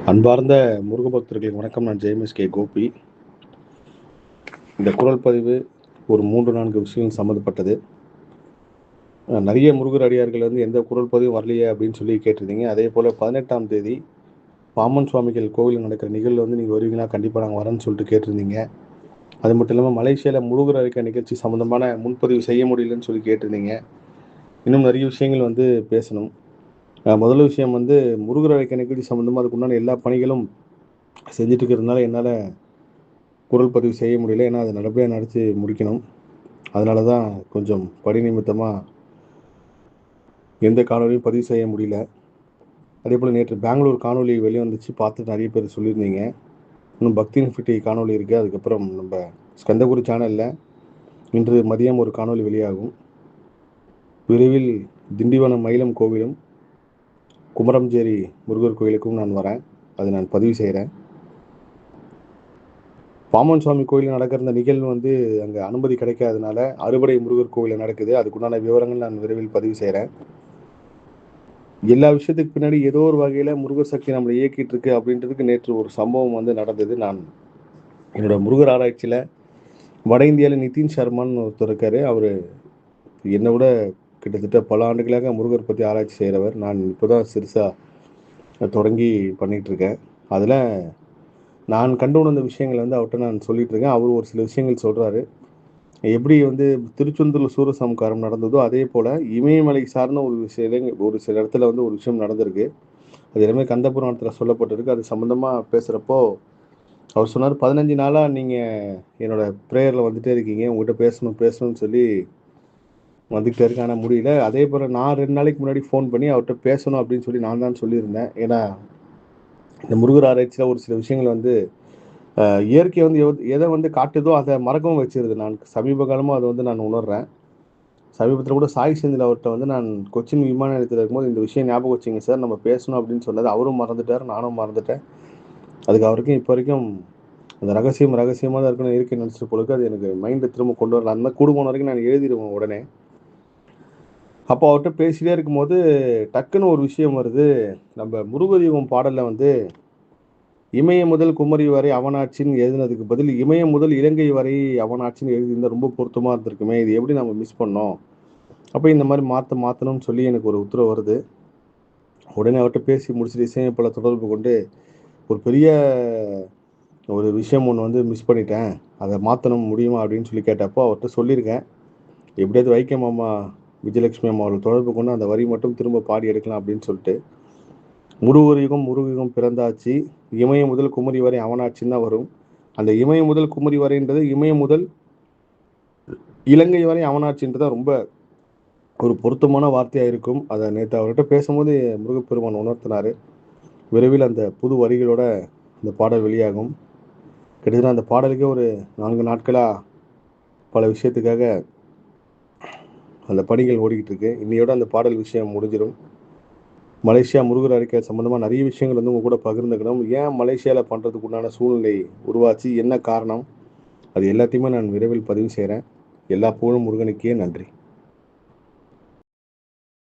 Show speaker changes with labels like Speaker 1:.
Speaker 1: அன்பார்ந்த முருக பக்தர்களுக்கு வணக்கம். நான் ஜெயமிஸ் கோபி. இந்த குரல் பதிவு ஒரு 3-4 விஷயங்கள் சம்மந்தப்பட்டது. நிறைய முருகர் அடியார்கள் எந்த குரல் பதிவும் வரலையே அப்படின்னு சொல்லி கேட்டிருந்தீங்க. அதே போல் 18ஆம் தேதி பாமன் சுவாமிகள் கோவிலில் நடக்கிற நிகழ்வு நீங்கள் வருவீங்களா? கண்டிப்பாக நாங்கள் வரேன்னு சொல்லிட்டு கேட்டிருந்தீங்க. அது மட்டும் இல்லாமல் மலேசியாவில் முருகர் அழைக்க நிகழ்ச்சி சம்மந்தமான முன்பதிவு செய்ய முடியலன்னு சொல்லி கேட்டிருந்தீங்க. இன்னும் நிறைய விஷயங்கள் பேசணும். முதல் விஷயம் முருகர் அழைக்க நிகழ்ச்சி சம்மந்தமாக அதுக்குண்டான எல்லா பணிகளும் செஞ்சுட்டு இருக்கிறதுனால என்னால் குரல் பதிவு செய்ய முடியல. ஏன்னா அதை நல்லபடியாக நடத்தி முடிக்கணும். அதனால தான் கொஞ்சம் பணி நிமித்தமாக எந்த காணொலியும் பதிவு செய்ய முடியல. அதே போல் நேற்று பெங்களூர் காணொலி வெளியே வந்துச்சு, பார்த்துட்டு நிறைய பேர் சொல்லியிருந்தீங்க. இன்னும் பக்தி இன்ஃபிட்டி காணொலி இருக்குது. அதுக்கப்புறம் நம்ம ஸ்கந்தகுரு சேனலில் இன்று மதியம் ஒரு காணொலி வெளியாகும். விரைவில் திண்டிவனம் மயிலம் கோவிலும் குமரம்ஜேரி முருகர் கோயிலுக்கும் நான் வரேன். அதை நான் பதிவு செய்கிறேன். பாமன் சுவாமி கோயிலில் நடக்கிற இந்த நிகழ்வு அங்கே அனுமதி கிடைக்காதனால அறுபடை முருகர் கோவிலில் நடக்குது. அதுக்குண்டான விவரங்கள் நான் விரைவில் பதிவு செய்கிறேன். எல்லா விஷயத்துக்கு பின்னாடி ஏதோ ஒரு வகையில் முருகர் சக்தி நம்மளை இயக்கிட்டு இருக்கு அப்படின்றதுக்கு நேற்று ஒரு சம்பவம் நடந்தது. நான் என்னோட முருகர் ஆராய்ச்சியில் வட இந்தியாவில் நிதின் சர்மான்னு ஒருத்தர் இருக்கார். அவர் என்னை விட கிட்டத்தட்ட பல ஆண்டுகளாக முருகர் பற்றி ஆராய்ச்சி செய்கிறவர். நான் இப்போ தான் சிறுசாக தொடங்கி பண்ணிகிட்ருக்கேன். அதில் நான் கண்டு உணர்ந்த விஷயங்கள் அவர்கிட்ட நான் சொல்லிகிட்டு இருக்கேன். அவர் ஒரு சில விஷயங்கள் சொல்கிறாரு. எப்படி திருச்செந்தூர் சூரசம்காரம் நடந்ததோ அதே போல் இமயமலை சார்ந்த ஒரு சில இடத்துல ஒரு விஷயம் நடந்திருக்கு. அது எல்லாமே கந்த புராணத்தில் சொல்லப்பட்டிருக்கு. அது சம்மந்தமாக பேசுகிறப்போ அவர் சொன்னார், 15 நாளாக நீங்கள் என்னோட ப்ரேயரில் வந்துட்டே இருக்கீங்க, உங்கள்கிட்ட பேசணும்னு சொல்லி வந்துக்கிட்டே இருக்கு, ஆனால் முடியல. அதே போல் நான் 2 நாளைக்கு முன்னாடி ஃபோன் பண்ணி அவர்கிட்ட பேசணும் அப்படின்னு சொல்லி நான் தான் சொல்லியிருந்தேன். ஏன்னா இந்த முருகர் ஆராய்ச்சியில் ஒரு சில விஷயங்கள் இயற்கை எதை காட்டுதோ அதை மறக்கவும் வச்சிருது. நான் சமீப காலமாக அதை நான் உணர்றேன். சமீபத்தில் கூட சாய் செந்தில் அவர்கிட்ட நான் கொச்சின் விமான நிலையத்தில் இருக்கும்போது இந்த விஷயம் ஞாபகம் வச்சிங்க சார், நம்ம பேசணும் அப்படின்னு சொன்னது. அவரும் மறந்துட்டார், நானும் மறந்துட்டேன். அதுக்கு அவருக்கும் இப்போ வரைக்கும் அந்த ரகசியமாக தான் இருக்குன்னு இயற்கை நினச்சிட்டு போலுக்கு அது எனக்கு மைண்டை திரும்ப கொண்டு வரல. அந்த மாதிரி கூடுமான வரைக்கும் நான் எழுதிடுவேன் உடனே. அப்போ அவர்கிட்ட பேசிட்டே இருக்கும்போது டக்குன்னு ஒரு விஷயம் வருது. நம்ம முருகதீபம் பாடலில் இமயம் முதல் குமரி வரை அவனாட்சின்னு எழுதினதுக்கு பதில் இமயம் முதல் இலங்கை வரை அவனாட்சின்னு எழுதியிருந்தால் ரொம்ப பொருத்தமாக இருந்திருக்குமே, இது எப்படி நம்ம மிஸ் பண்ணோம்? அப்போ இந்த மாதிரி மாற்றணும்னு சொல்லி எனக்கு ஒரு உத்தரவு வருது. உடனே அவர்கிட்ட பேசி முடிச்சுட்டு இசையமைப்பாளர் தொடர்பு கொண்டு ஒரு பெரிய ஒரு விஷயம் ஒன்று மிஸ் பண்ணிட்டேன், அதை மாற்றணும் முடியுமா அப்படின்னு சொல்லி கேட்டப்போ அவர்கிட்ட சொல்லியிருக்கேன், எப்படியாவது வைக்கம் அம்மா விஜயலட்சுமி அம்மா அவர்கள் தொடர்பு கொண்டு அந்த வரி மட்டும் திரும்ப பாடி எடுக்கலாம் அப்படின்னு சொல்லிட்டு. முருகயுகம் பிறந்தாச்சு, இமயம் முதல் குமரி வரை அவனாட்சின்னு தான் வரும். அந்த இமயம் முதல் குமரி வரைன்றது இமயம் முதல் இலங்கை வரை அவனாட்சின்றதான் ரொம்ப ஒரு பொருத்தமான வார்த்தையாக இருக்கும். அதை நேற்று அவர்கிட்ட பேசும்போது முருகப்பெருமான் உணர்த்தினார். விரைவில் அந்த புது வரிகளோட அந்த பாடல் வெளியாகும். கிட்டத்தட்ட அந்த பாடலுக்கே ஒரு 4 நாட்களாக பல விஷயத்துக்காக அந்த பணிகள் ஓடிக்கிட்டு இருக்கு. இன்னையோட அந்த பாடல் விஷயம் முடிஞ்சிடும். மலேசியா முருகர் அறிக்கை சம்மந்தமாக நிறைய விஷயங்கள் உங்கள் கூட பகிர்ந்துக்கணும். ஏன் மலேசியாவில் பண்ணுறதுக்கு உண்டான சூழ்நிலை உருவாச்சு, என்ன காரணம், அது எல்லாத்தையுமே நான் விரைவில் பதிவு செய்கிறேன். எல்லா புகழும் முருகனுக்கே. நன்றி.